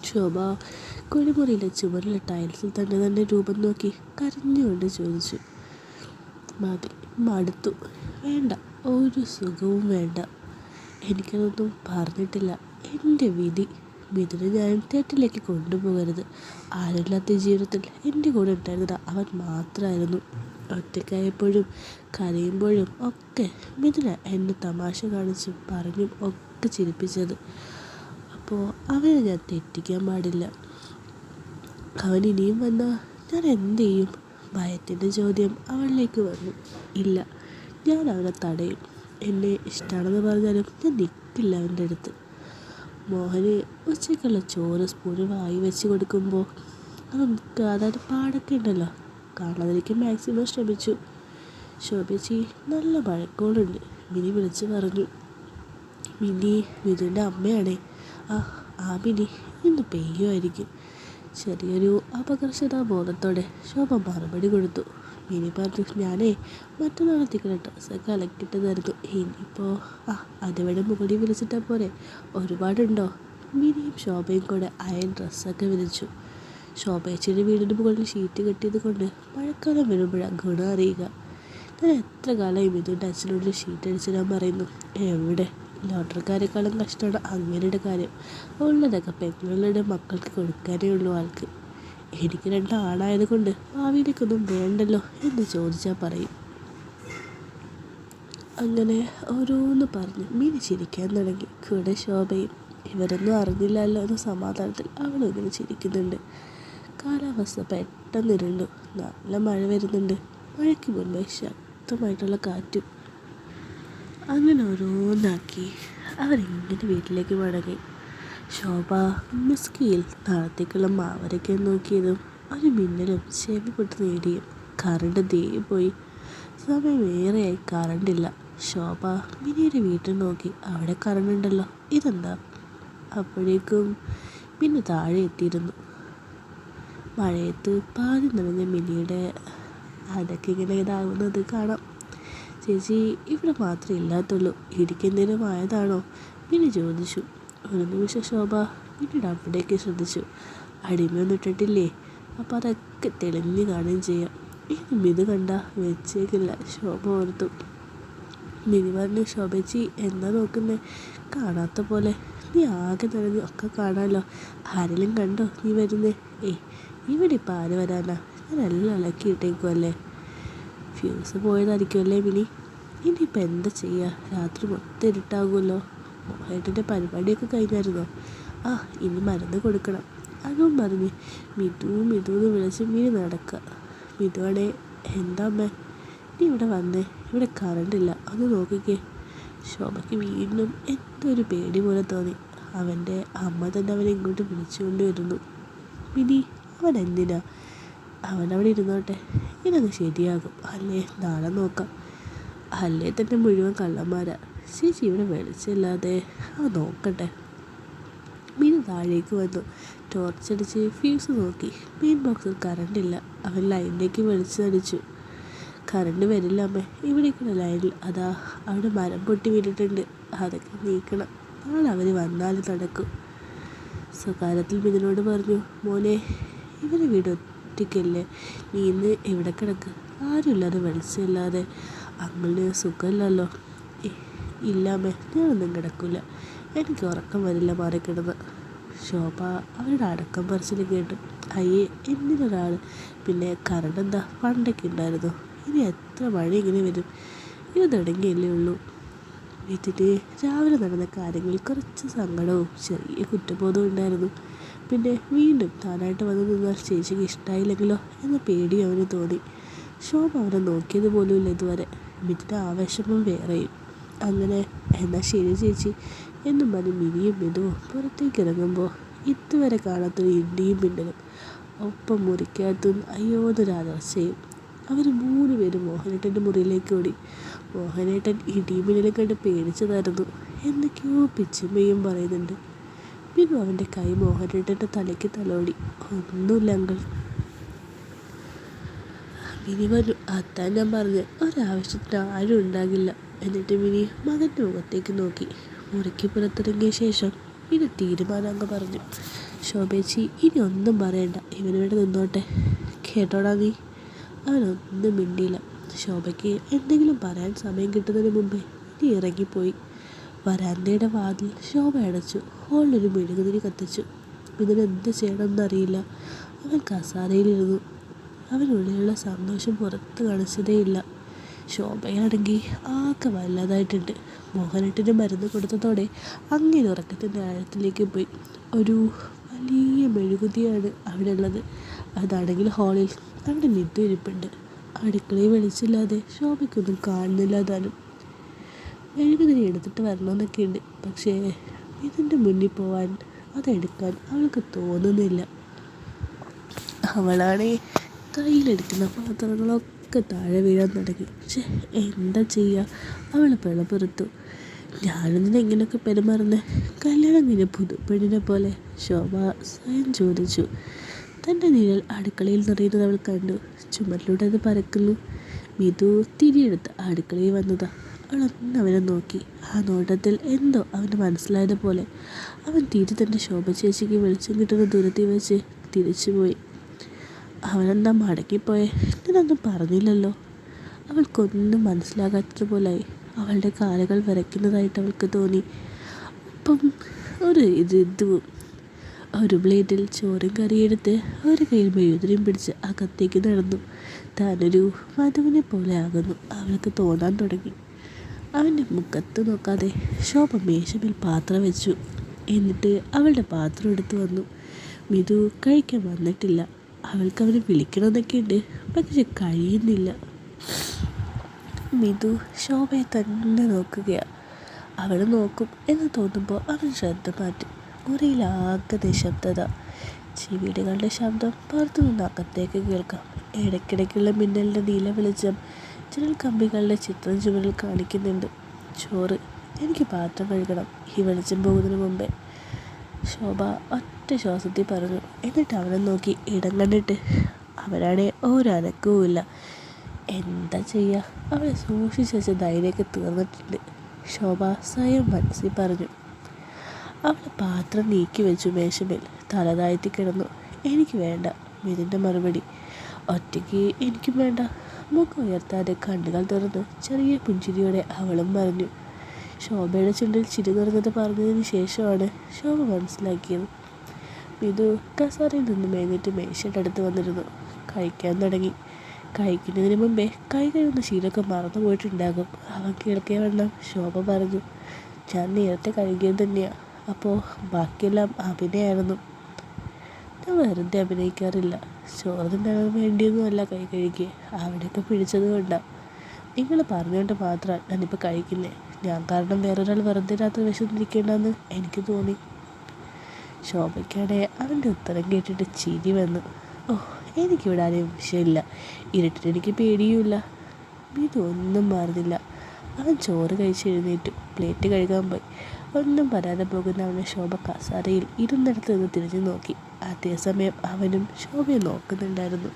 ശോഭ കുളിമുറിയിലെ ചുമരിലെ ടൈൽസിൽ തന്നെ രൂപം നോക്കി കരഞ്ഞുകൊണ്ട് ചോദിച്ചു. മടുത്തു. വേണ്ട, ഒരു സുഖവും വേണ്ട. എനിക്കതൊന്നും പറഞ്ഞിട്ടില്ല. എൻ്റെ വിധി. മിഥുനെ ഞാൻ തെറ്റിലേക്ക് കൊണ്ടുപോകരുത്. ആരില്ലാത്ത ജീവിതത്തിൽ എൻ്റെ കൂടെ ഉണ്ടായിരുന്നത് അവൻ മാത്രമായിരുന്നു. ഒറ്റയ്ക്കായപ്പോഴും കരയുമ്പോഴും ഒക്കെ മിഥുന എന്നെ തമാശ കാണിച്ചും പറഞ്ഞും ഒക്കെ ചിരിപ്പിച്ചത്. അപ്പോൾ അവനെ ഞാൻ തെറ്റിക്കാൻ പാടില്ല. അവൻ ഇനിയും വന്നാൽ ഞാൻ എന്ത് ചെയ്യും? ഭയത്തിൻ്റെ ചോദ്യം അവളിലേക്ക് വന്നു. ഇല്ല, ഞാൻ അവനെ തടയും. എന്നെ ഇഷ്ടമാണെന്ന് പറഞ്ഞാലും ഞാൻ നിൽക്കില്ല അവൻ്റെ അടുത്ത്. മോഹന് ഉച്ചയ്ക്കുള്ള ചോറ് സ്പൂണിൽ വായി വെച്ച് കൊടുക്കുമ്പോൾ അതായത് പാടൊക്കെ ഉണ്ടല്ലോ, കാണാതിരിക്കാൻ മാക്സിമം ശ്രമിച്ചു. ശോഭേച്ചി നല്ല മഴക്കോളുണ്ട്, മിനി വിളിച്ച് പറഞ്ഞു. മിതുൻ്റെ അമ്മയാണേ. ആ മിനി ഇന്ന് പെയ്യുമായിരിക്കും. ചെറിയൊരു അപകർഷതാബോധത്തോടെ ശോഭ മറുപടി കൊടുത്തു. മിനി പറഞ്ഞു, ഞാനേ മറ്റന്നാളെത്തിക്കണം ഡ്രസ്സൊക്കെ അലക്കിയിട്ടതായിരുന്നു. ഇനിയിപ്പോൾ അതുവരെ മുകളിൽ വിളിച്ചിട്ടാൽ പോരെ? ഒരുപാടുണ്ടോ? മിനിയും ശോഭയും കൂടെ അയൺ ഡ്രസ്സൊക്കെ വിരിച്ചു. ശോഭേച്ചിയുടെ വീടിന് മുകളിൽ ഷീറ്റ് കെട്ടിയത് കൊണ്ട് മഴക്കാലം വരുമ്പോഴാണ് ഗുണം അറിയുക. ഞാൻ എത്ര കാലമായി മിഥുൻ്റെ അച്ഛനോട് ഷീറ്റ് അടിച്ചിടാൻ പറയുന്നു. എവിടെ? ലോട്ടറിക്കാരെക്കാളും കഷ്ടമാണ് അങ്ങനെയുടെ കാര്യം. ഉള്ളതൊക്കെ പെങ്ങളുടെ മക്കൾക്ക് കൊടുക്കാനേ ഉള്ളൂ ആൾക്ക്. എനിക്ക് 2 ആണായത് കൊണ്ട് ഭാവിയിലേക്കൊന്നും വേണ്ടല്ലോ എന്ന് ചോദിച്ചാൽ പറയും. അങ്ങനെ ഓരോന്ന് പറഞ്ഞ് മിനി ചിരിക്കാൻ തുടങ്ങി. കൂടെ ശോഭയും. ഇവരൊന്നും അറിഞ്ഞില്ലല്ലോ എന്ന സമാധാനത്തിൽ അവളും ഇങ്ങനെ ചിരിക്കുന്നുണ്ട്. കാലാവസ്ഥ പെട്ടെന്ന് ഇരുണ്ടു. നല്ല മഴ വരുന്നുണ്ട്. മഴയ്ക്ക് മുൻപേ ശക്തമായിട്ടുള്ള കാറ്റും. അങ്ങനെ ഓരോന്നാക്കി അവരിങ്ങനെ വീട്ടിലേക്ക് മടങ്ങി. ശോഭ മിസ്കിയിൽ നാളത്തേക്കുള്ള മാവരയ്ക്കാൻ നോക്കിയതും ഒരു മിന്നലും ചെവി പൊട്ട് നേടിയും കറണ്ട് ദേ പോയി. സമയം ഏറെയായി കറണ്ടില്ല. ശോഭ മിനിയുടെ വീട്ടിൽ നോക്കി. അവിടെ കറണ്ടുണ്ടല്ലോ, ഇതെന്താ? അപ്പോഴേക്കും പിന്നെ താഴെ എത്തിയിരുന്നു. മഴയത്ത് പാതി നനഞ്ഞ മിനിയുടെ അതൊക്കെ ഇങ്ങനെ ഇതാകുന്നത് കാണാം. ചേച്ചി, ഇവിടെ മാത്രമേ ഇല്ലാത്തുള്ളൂ, ഇടിക്കെന്തേലും ആയതാണോ? മിനി ചോദിച്ചു. ഒരു നിമിഷം ശോഭ പിന്നീട് അവിടേക്ക് ശ്രദ്ധിച്ചു. അടിമയൊന്നും ഇട്ടിട്ടില്ലേ? അപ്പം അതൊക്കെ തെളിഞ്ഞ് കാണുകയും ചെയ്യാം. ഇനി ഇത് കണ്ട വെച്ചേക്കില്ല, ശോഭ ഓർത്തു. മിനി പറഞ്ഞു, ശോഭേച്ചി എന്താ നോക്കുന്നേ? കാണാത്ത പോലെ. നീ ആകെ നനഞ്ഞ് ഒക്കെ കാണാമല്ലോ. ആരെങ്കിലും കണ്ടോ നീ വരുന്നേ? ഇവിടെ ഇപ്പം ആര് വരാനാ? ഞാനെല്ലാം ഇളക്കിയിട്ടേക്കുമല്ലേ. Fuse പോയതായിരിക്കുമല്ലേ mini? ഇനിയിപ്പോൾ എന്താ ചെയ്യുക? രാത്രി മൊത്തം ഇരുട്ടാകുമല്ലോ. മോഹേട്ടൻ്റെ പരിപാടിയൊക്കെ കഴിഞ്ഞായിരുന്നോ? ഇനി മരുന്ന് കൊടുക്കണം. അതും പറഞ്ഞ് മിഥുന്ന് വിളിച്ച് മിനി നടക്കുക. മിഥുവാണേ, എന്താ അമ്മേ നീ ഇവിടെ വന്നേ? ഇവിടെ കറണ്ടില്ല, ഒന്ന് നോക്കിക്കേ. ശോഭയ്ക്ക് വീണ്ടും എന്തൊരു പേടി പോലെ തോന്നി. അവൻ്റെ അമ്മ തന്നെ അവനെ ഇങ്ങോട്ട് വിളിച്ചുകൊണ്ട് വരുന്നു. മിനി, അവൻ എന്തിനാ? അവനവിടെ ഇരുന്നോട്ടെ, ഇതങ്ങ് ശരിയാകും. അല്ലേ, നാളെ നോക്കാം. അല്ലേ തന്നെ മുഴുവൻ കള്ളന്മാരാ. ചേച്ചി ഇവിടെ വെളിച്ചില്ലാതെ അവൻ നോക്കട്ടെ. മിനി താഴേക്ക് വന്നു. ടോർച്ചടിച്ച് ഫ്യൂസ് നോക്കി. മെയിൻ ബോക്സിൽ കറണ്ടില്ല. അവൻ ലൈനിലേക്ക് വെളിച്ചടിച്ചു. കറണ്ട് വരില്ല അമ്മേ, ഇവിടേക്കുള്ള ലൈനിൽ അതാ അവിടെ മരം പൊട്ടി വീണിട്ടുണ്ട്. അതൊക്കെ നീക്കണം. നാളെ അവർ വന്നാലും നടക്കും. സ്വകാര്യത്തിൽ മിഥുനോട് പറഞ്ഞു, മോനെ, ഇവരെ വീട് ഒറ്റയ്ക്കല്ലേ? നീ ഇന്ന് എവിടെ കിടക്ക്? ആരുമില്ലാതെ വെളിച്ചമില്ലാതെ. അങ്ങനെ സുഖമില്ലല്ലോ. ഇല്ലാമ്മേ, ഞാനൊന്നും കിടക്കില്ല. എനിക്ക് ഉറക്കം വരില്ല മാറിക്കിടന്ന്. ശോഭ അവരുടെ അടക്കം പറച്ചിൽ കേട്ടു. അയ്യേ, എന്തിനൊരാൾ? പിന്നെ കറണ്ട് എന്താ പണ്ടൊക്കെ ഉണ്ടായിരുന്നു. ഇനി എത്ര മഴ ഇങ്ങനെ വരും? ഇത് തുടങ്ങിയല്ലേ ഉള്ളൂ. വീട്ടിൽ രാവിലെ നടന്ന കാര്യങ്ങളിൽ കുറച്ച് സങ്കടവും ചെറിയ കുറ്റബോധവും ഉണ്ടായിരുന്നു. പിന്നെ വീണ്ടും താനായിട്ട് വന്ന് നിന്നാൽ ചേച്ചിക്ക് ഇഷ്ടമായില്ലെങ്കിലോ എന്ന പേടി അവന് തോന്നി. ശോഭ അവനെ നോക്കിയത് പോലുമില്ല ഇതുവരെ. മിഥുൻ്റെ ആവേശവും വേറെയും. അങ്ങനെ എന്നാൽ ശരി ചേച്ചി എന്നും പറഞ്ഞ് മിനിയും മിഥുവും പുറത്തേക്ക് ഇറങ്ങുമ്പോൾ ഇതുവരെ കാണാത്തൊരു ഇടിയും മിന്നലും ഒപ്പം മുറിക്കകത്തും അയ്യോന്നൊരലർച്ചയും. അവർ 3 പേരും മോഹനേട്ടൻ്റെ മുറിയിലേക്ക് ഓടി. മോഹനേട്ടൻ ഇടിയും മിന്നലും കണ്ട് പേടിച്ചതായിരുന്നു. എന്തൊക്കെയോ പിച്ചുമ്മയും പറയുന്നുണ്ട്. മിനു അവൻ്റെ കൈ മോഹനേട്ടൻ്റെ തലയ്ക്ക് തലോടി. ഒന്നുമില്ല അങ്കിൾ. മിനി പറഞ്ഞു, അത്താൻ ഞാൻ പറഞ്ഞ് ഒരാവശ്യത്തിന് ആരും ഉണ്ടാകില്ല. എന്നിട്ട് മിനി മകൻ്റെ മുഖത്തേക്ക് നോക്കി. മുറിക്ക് പുറത്തിറങ്ങിയ ശേഷം മിനി തീരുമാനം അങ്ങ് പറഞ്ഞു. ശോഭേച്ചി, ഇനി ഒന്നും പറയണ്ട, ഇവനിവിടെ നിന്നോട്ടെ. കേട്ടോടാ നീ? അവനൊന്നും മിണ്ടിയില്ല. ശോഭയ്ക്ക് എന്തെങ്കിലും പറയാൻ സമയം കിട്ടുന്നതിന് മുമ്പേ ഇനി ഇറങ്ങിപ്പോയി. വരാന്തയുടെ വാതിൽ ശോഭ അടച്ചു. ഹോളിലൊരു മെഴുകുതിരി കത്തിച്ചു. ഇതിനെന്ത് ചെയ്യണമെന്നറിയില്ല. അവൻ കസാരയിലിരുന്നു. അവനുള്ളിലുള്ള സന്തോഷം പുറത്ത് കാണിച്ചതേയില്ല. ശോഭയാണെങ്കിൽ ആകെ വല്ലാതായിട്ടുണ്ട്. മോഹനേട്ടന് മരുന്ന് കൊടുത്തതോടെ അങ്ങനെ ഉറക്കത്തിൻ്റെ ആഴത്തിലേക്ക് പോയി. ഒരു വലിയ മെഴുകുതിരിയാണ് അവിടെ ഉള്ളത്. അതാണെങ്കിൽ ഹാളിൽ അവിടെ മിഥു ഇരിപ്പുണ്ട്. അടുക്കളയിൽ വെളിച്ചില്ലാതെ ശോഭയ്ക്കൊന്നും കാണുന്നില്ല. താനും മെഴുകുതിരി എടുത്തിട്ട് വരണമെന്നൊക്കെ ഉണ്ട്. പക്ഷേ ഇതിൻ്റെ മുന്നിൽ പോവാൻ അതെടുക്കാൻ അവൾക്ക് തോന്നുന്നില്ല. അവളാണേ കയ്യിലെടുക്കുന്ന പാത്രങ്ങളൊക്കെ താഴെ വീഴാൻ തുടങ്ങി. പക്ഷേ എന്താ ചെയ്യുക? അവൾ പിളപുറത്തു. ഞാനെന്തിനാ ഇങ്ങനെയൊക്കെ പെരുമാറുന്നത്? കല്യാണം കഴിഞ്ഞ പുതുപ്പെണ്ണിനെ പോലെ ശോഭ സ്വയം ചോദിച്ചു. തൻ്റെ നിഴൽ അടുക്കളയിൽ നിറയുന്നത് അവൾ കണ്ടു. ചുമരിലൂടെ അത് പരക്കുന്നു. മിതു തിരിയെടുത്ത് അടുക്കളയിൽ വന്നതാ. അവളൊന്ന് അവനെ നോക്കി. ആ നോട്ടത്തിൽ എന്തോ അവന് മനസ്സിലായതുപോലെ അവൻ തിരി തൻ്റെ ശോഭ ചേച്ചിക്ക് വെളിച്ചം കിട്ടുന്ന ദൂരത്തിൽ വെച്ച് തിരിച്ചുപോയി. അവനെന്താ മടങ്ങിപ്പോയെ? ഞാനൊന്നും പറഞ്ഞില്ലല്ലോ. അവൾക്കൊന്നും മനസ്സിലാകാത്തതുപോലായി. അവളുടെ കാലുകൾ വിറയ്ക്കുന്നതായിട്ട് അവൾക്ക് തോന്നി. അപ്പം ഒരു പ്ലേറ്റിൽ ചോറും കറിയെടുത്ത് ഒരു കയ്യിൽ മെഴുതിരിയും പിടിച്ച് അകത്തേക്ക് നടന്നു. താനൊരു വധുവിനെ പോലെ ആകുന്നു അവൾക്ക് തോന്നാൻ തുടങ്ങി. അവൻ്റെ മുഖത്ത് നോക്കാതെ ശോഭ മേശമേൽ പാത്രം വെച്ചു. എന്നിട്ട് അവളുടെ പാത്രം എടുത്തു വന്നു. മിതു കഴിക്കാൻ വന്നിട്ടില്ല. അവൾക്ക് അവനെ വിളിക്കണമെന്നൊക്കെയുണ്ട്, പക്ഷെ കഴിയുന്നില്ല. മിതു ശോഭയെ തന്നെ നോക്കുകയാണ്. അവൾ നോക്കും എന്ന് തോന്നുമ്പോൾ അവൻ ശ്രദ്ധ മാറ്റി. മുറിയിലാകെ നിശബ്ദത. ചീവീടുകളുടെ ശബ്ദം പുറത്തു നിന്ന് അകത്തേക്ക് കേൾക്കാം. ഇടയ്ക്കിടയ്ക്കുള്ള മിന്നലിൻ്റെ നീല വെളിച്ചം ജനൽ കമ്പികളുടെ ചിത്രം ചുമരിൽ കാണിക്കുന്നുണ്ട്. ചോറ്, എനിക്ക് പാത്രം കഴുകണം ഈ വെളിച്ചം പോകുന്നതിന് മുമ്പേ, ശോഭ ഒറ്റ ശ്വാസത്തിൽ പറഞ്ഞു. എന്നിട്ട് അവനെ നോക്കി ഇടം കണ്ടിട്ട്. അവനാണെ ഒരനക്കവും ഇല്ല. എന്താ ചെയ്യുക? അവളെ സൂക്ഷിച്ച് വെച്ച ധൈര്യമൊക്കെ തീർന്നിട്ടുണ്ട്, ശോഭ സ്വയം മനസ്സിൽ പറഞ്ഞു. അവൾ പാത്രം നീക്കി വെച്ചു മേശമേൽ. തല താഴ്ത്തി കിടന്നു. എനിക്ക് വേണ്ട, മിതിൻ്റെ മറുപടി. ഒറ്റയ്ക്ക് എനിക്കും വേണ്ട. മുഖം ഉയർത്താതെ കണ്ണുകൾ തുറന്ന് ചെറിയ പുഞ്ചിരിയോടെ അവളും പറഞ്ഞു. ശോഭയുടെ ചുണ്ടിൽ ചിരി തുറന്നത് പറഞ്ഞതിന് ശേഷമാണ് ശോഭ മനസ്സിലാക്കിയത്. മിതു കസാരയിൽ നിന്നും എഴുന്നേറ്റ് മേശയുടെ അടുത്ത് വന്നിരുന്നു. കഴിക്കാൻ തുടങ്ങി. കഴിക്കുന്നതിന് മുമ്പേ കൈ കഴുകുന്ന ശീലമൊക്കെ മറന്നു പോയിട്ടുണ്ടാകും. അവൻ കേൾക്കിയ വണ്ണം ശോഭ പറഞ്ഞു. ഞാൻ നേരത്തെ കഴുകിയത് തന്നെയാണ്. അപ്പോൾ ബാക്കിയെല്ലാം അഭിനയമായിരുന്നു. ഞാൻ വെറുതെ അഭിനയിക്കാറില്ല. ചോറ് തിന്നാൻ വേണ്ടിയൊന്നുമല്ല കൈ കഴുകിയേ, അവിടെയൊക്കെ പിടിച്ചത് കൊണ്ടാണ്. നിങ്ങൾ പറഞ്ഞുകൊണ്ട് മാത്രമാണ് ഞാനിപ്പോൾ കഴിക്കുന്നത്. ഞാൻ കാരണം വേറൊരാൾ വെറുതെ രാത്രി വിശന്നിരിക്കേണ്ടെന്ന് എനിക്ക് തോന്നി. ശോഭയ്ക്കാണെ അവൻ്റെ ഉത്തരം കേട്ടിട്ട് ചിരി വന്നു. ഓ, എനിക്കിവിടെ ആരെയും വിഷയമില്ല. ഇരുട്ടിട്ട് എനിക്ക് പേടിയുമില്ല. ഇതൊന്നും പറഞ്ഞില്ല. അവൻ ചോറ് കഴിച്ച് എഴുന്നേറ്റു. പ്ലേറ്റ് കഴുകാൻ പോയി. ഒന്നും പറയാതെ പോകുന്ന അവനെ ശോഭ കസാരയിൽ ഇരുന്നിടത്ത് നിന്ന് തിരിഞ്ഞു നോക്കി. അതേസമയം അവനും ശോഭയെ നോക്കുന്നുണ്ടായിരുന്നു.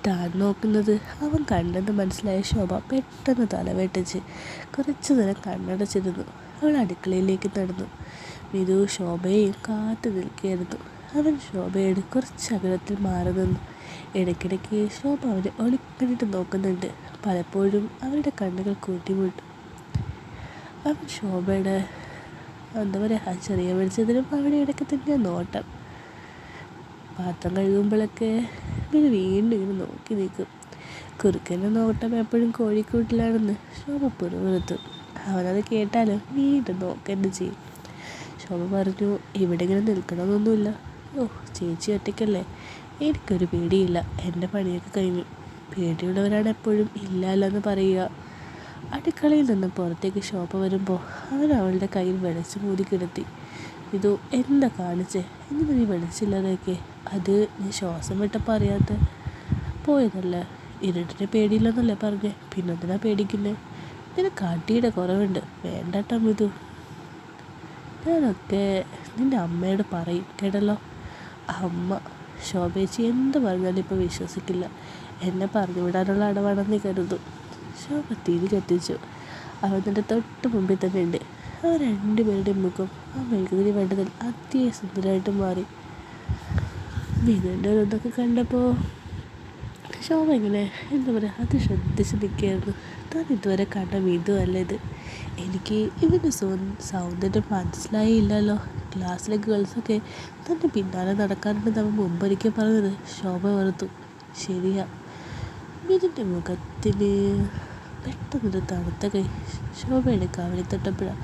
താൻ നോക്കുന്നത് അവൻ കണ്ടെന്ന് മനസ്സിലായ ശോഭ പെട്ടെന്ന് തലവെട്ടിച്ച് കുറച്ചു നേരം കണ്ണടച്ചിരുന്നു. അവൾ അടുക്കളയിലേക്ക് നടന്നു. മിതു ശോഭയെയും കാത്തു നിൽക്കുകയായിരുന്നു. അവൻ ശോഭയോട് കുറച്ച് അകലത്തിൽ മാറി നിന്നു. ഇടയ്ക്കിടയ്ക്ക് ശോഭ അവനെ ഒളിക്കണ്ടിട്ട് നോക്കുന്നുണ്ട്. പലപ്പോഴും അവരുടെ കണ്ണുകൾ കൂട്ടിമുട്ടും. അവൻ ശോഭയുടെ എന്താ പറയുക, ആ ചെറിയ വെളിച്ചത്തിലും അവിടെ ഇടയ്ക്ക് തന്നെയാണ് നോട്ടം. പാത്രം കഴുകുമ്പോഴൊക്കെ പിന്നെ വീണ്ടും ഇങ്ങനെ നോക്കി നിൽക്കും. കുറുക്കൻ്റെ നോട്ടം എപ്പോഴും കോഴിക്കൂട്ടിലാണെന്ന് ശോഭ പുറത്തു. അവനത് കേട്ടാലും വീണ്ടും നോക്കന്നെ ചെയ്യും. ശോഭ പറഞ്ഞു, ഇവിടെ ഇങ്ങനെ നിൽക്കണമെന്നൊന്നുമില്ല. ഓ, ചേച്ചി ഒറ്റയ്ക്കല്ലേ, എനിക്കൊരു പേടിയില്ല. എൻ്റെ പണിയൊക്കെ കഴിഞ്ഞു. പേടിയുള്ളവരാണ് എപ്പോഴും ഇല്ല എന്ന് പറയുക. അടുക്കളയിൽ നിന്ന് പുറത്തേക്ക് ശോഭ വരുമ്പോൾ അവൻ അവളുടെ കയ്യിൽ വെളിച്ച് മൂടി കിടത്തി. ഇത് എന്താ കാണിച്ചേ? എന്നിട്ട് നീ വെളിച്ചില്ലാതൊക്കെ? അത് നീ ശ്വാസം വിട്ടപ്പോൾ അറിയാത്ത പോയതല്ലേ? ഇരുട്ടിനെ പേടിയില്ലെന്നല്ലേ പറഞ്ഞേ? പിന്നെന്തിനാ പേടിക്കുന്നേ? നിനക്ക് അടിയുടെ കുറവുണ്ട്. വേണ്ടട്ടോ മിതു. ഞാനൊക്കെ നിൻ്റെ അമ്മയോട് പറയും കേട്ടല്ലോ. അമ്മ ശോഭേച്ചി എന്ത് പറഞ്ഞാലും ഇപ്പോൾ വിശ്വസിക്കില്ല. എന്നെ പറഞ്ഞു വിടാനുള്ള അടവാണെന്ന് കരുതും. ശോഭ തിരി കത്തിച്ചു. അവൻ്റെ തൊട്ട് മുമ്പിൽ തന്നെ ഉണ്ട്. ആ രണ്ടുപേരുടെയും മുഖം ആ മെഴുകുതിരി വേണ്ടതിൽ അതിസുന്ദരമായിട്ട് മാറി. മിതുൻ്റെ ഇതൊക്കെ കണ്ടപ്പോൾ ശോഭ ഇങ്ങനെ എന്താ പറയുക, അത് ശ്രദ്ധിച്ച് നിൽക്കുകയായിരുന്നു. താൻ ഇതുവരെ കണ്ട മിതു അല്ല ഇത്. എനിക്ക് ഇവൻ്റെ സൗന്ദര്യം മനസ്സിലായില്ലല്ലോ. ക്ലാസ്സിലെ ഗേൾസൊക്കെ തന്നെ പിന്നാലെ നടക്കാറുണ്ടെന്ന് അവൻ മുമ്പൊരിക്കൽ പറഞ്ഞത് ശോഭ ഓർത്തു. ശരിയാ. മിതുൻ്റെ മുഖത്തിന് പെട്ടെന്നൊരു തണുത്ത കൈ ശോഭയുടെ കാവലിൽ തൊട്ടപ്പോഴാണ്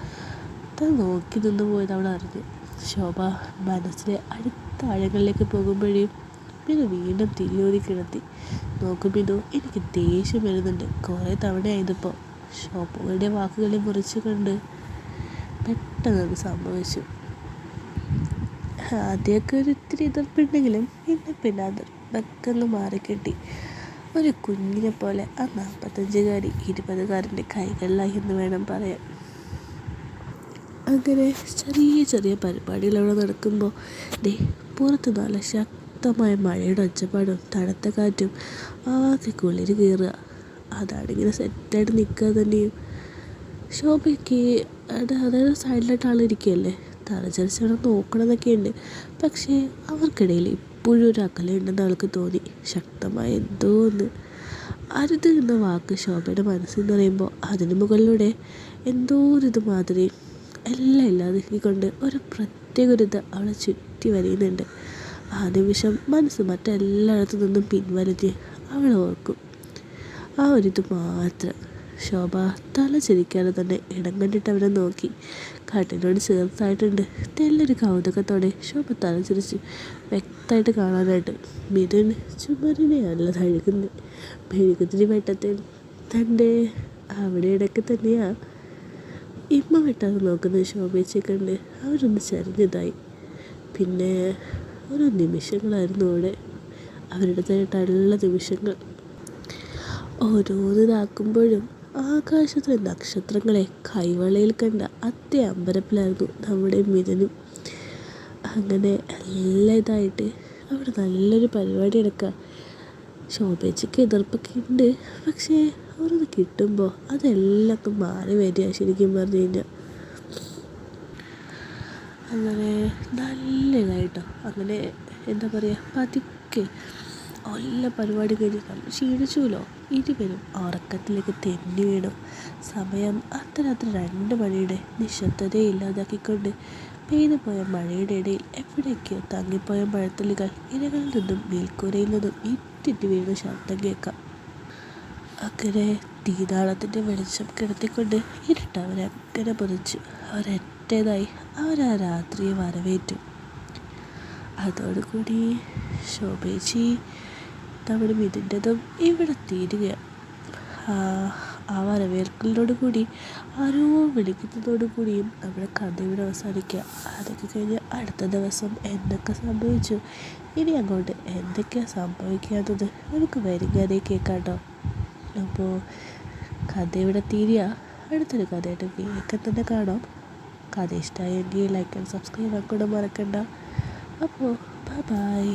താൻ നോക്കി നിന്ന് പോയത് അവൾ അറിഞ്ഞു. ശോഭ മനസ്സിലെ അടുത്ത ആഴങ്ങളിലേക്ക് പോകുമ്പോഴേയും മിതു വീണ്ടും തിരിയോതി കിടത്തി. നോക്കും മിതു, എനിക്ക് ദേഷ്യം വരുന്നുണ്ട്. കുറേ തവണയായതിപ്പോൾ. ശോഭയുടെ വാക്കുകളെ മുറിച്ച് കണ്ട് പെട്ടെന്നത് സംഭവിച്ചു. ആദ്യമൊക്കെ ഒരു ഇത്തിരി എതിർപ്പുണ്ടെങ്കിലും പിന്നെ അതൊക്കെ മാറിക്കെട്ടി. ഒരു കുഞ്ഞിനെ പോലെ ആ 45-കാരി 20-കാരൻ്റെ കൈകളിലായി എന്ന് വേണം പറയാൻ. അങ്ങനെ ചെറിയ ചെറിയ പരിപാടികൾ അവിടെ നടക്കുമ്പോൾ പുറത്ത് നല്ല ശക്തമായ മഴയുടെ ഒച്ചപ്പാടും തണുത്ത കാറ്റും ആകെ കുളിര് കയറുക. അതാണിങ്ങനെ സെറ്റായിട്ട് നിൽക്കുക തന്നെയും. ശോഭയ്ക്ക് അതായത് സൈഡിലായിട്ട് ആളിരിക്കുകയല്ലേ, തലചരിച്ചവിടെ നോക്കണമെന്നൊക്കെ ഉണ്ട്. പക്ഷേ അവർക്കിടയിൽ ഇപ്പോഴും ഒരു അകലുണ്ടെന്ന് അവൾക്ക് തോന്നി. ശക്തമായ എന്തോ ഒന്ന്. അരുത് എന്ന വാക്ക് ശോഭയുടെ മനസ്സിൽ പറയുമ്പോൾ അതിന് മുകളിലൂടെ എന്തോ ഒരിത് മാതിരി എല്ലാം ഇല്ലാതാക്കിക്കൊണ്ട് ഒരു പ്രത്യേക ഒരിത് അവളെ ചുറ്റി വരിയുന്നുണ്ട്. ആ നിമിഷം മനസ്സ് മറ്റെല്ലായിടത്തു നിന്നും പിൻവലിഞ്ഞ് അവൾ ഓർക്കും ആ ഒരിത് മാത്രം. ശോഭ തല ചിരിക്കാതെ തന്നെ ഇടം കണ്ടിട്ട് അവനെ നോക്കി. കാട്ടിനോട് ചേർത്തായിട്ടുണ്ട്. തെല്ലൊരു കൗതുകത്തോടെ ശോഭ തല ചിരിച്ച് വ്യക്തമായിട്ട് കാണാനായിട്ട്. മിഥുൻ ചുമരിനെയല്ല തഴുകുന്നത്, മെഴുകുതിരി വെട്ടത്തിൽ തൻ്റെ അവിടെ ഇടയ്ക്ക് തന്നെയാണ് ഇമ്മ വെട്ടാതെ നോക്കുന്നത്. ശോഭയെ കണ്ട് അവരൊന്ന് ചരിഞ്ഞതായി. പിന്നെ ഓരോ നിമിഷങ്ങളായിരുന്നു അവിടെ, അവരുടേതായിട്ടുള്ള നിമിഷങ്ങൾ. ഓരോന്നിതാക്കുമ്പോഴും ആകാശത്തെ നക്ഷത്രങ്ങളെ കൈവളയിൽ കണ്ട അതേ അമ്പരപ്പിലായിരുന്നു നമ്മുടെ മിഥുനും. അങ്ങനെ എല്ലാം ഇതായിട്ട് അവിടെ നല്ലൊരു പരിപാടി എടുക്കുക. ശോഭേച്ചയ്ക്ക് എതിർപ്പൊക്കെ ഉണ്ട്. പക്ഷേ ഓരോന്ന് കിട്ടുമ്പോൾ അതെല്ലാം മാറി വരിക ശരിക്കും പറഞ്ഞു കഴിഞ്ഞാൽ. അങ്ങനെ നല്ല ഇതായിട്ടോ. അങ്ങനെ എന്താ പറയുക, പതുക്കെ എല്ലാ പരിപാടി കഴിഞ്ഞ് നല്ല ക്ഷീണിച്ചുല്ലോ. ഇരുവരും ഉറക്കത്തിലേക്ക് തെന്നി വീണു. സമയം അർദ്ധരാത്രി 2 മണിയുടെ നിശബ്ദതയില്ലാതാക്കിക്കൊണ്ട് പെയ്തു പോയ മഴയുടെ ഇടയിൽ എവിടേക്കോ തങ്ങിപ്പോയ മഴത്തുള്ളികൾ ഇരകളിൽ നിന്നും മേൽക്കൂരയിൽ നിന്നും ഇറ്റിറ്റ് വീഴുന്ന ശബ്ദം കേൾക്കാം. അങ്ങനെ തീനാളത്തിൻ്റെ വെളിച്ചം കിടത്തിക്കൊണ്ട് ഇരുട്ട് അവരങ്ങനെ പൊതിച്ചു. അവരൊറ്റേതായി അവരാ രാത്രിയെ വരവേറ്റു. അതോടുകൂടി ശോഭേച്ചി നമ്മുടെ മിഥുൻ്റെതും ഇവിടെ തീരുകയാണ്. ആ വരവേൽക്കലിനോട് കൂടി ആരോ വിളിക്കുന്നതോടുകൂടിയും നമ്മുടെ കഥ ഇവിടെ അവസാനിക്കുക. അതൊക്കെ കഴിഞ്ഞ് അടുത്ത ദിവസം എന്തൊക്കെ സംഭവിച്ചു, ഇനി അങ്ങോട്ട് എന്തൊക്കെയാണ് സംഭവിക്കാത്തത് നമുക്ക് വരും കഥയിൽ കേൾക്കാം കേട്ടോ. അപ്പോൾ കഥ ഇവിടെ തീരുക. അടുത്തൊരു കഥയായിട്ട് വേഗം തന്നെ കാണാം. കഥ ഇഷ്ടമായെങ്കിൽ ലൈക്ക് ആൻഡ് സബ്സ്ക്രൈബ് ആക്കൂടെ മറക്കണ്ട. അപ്പോൾ ബൈ.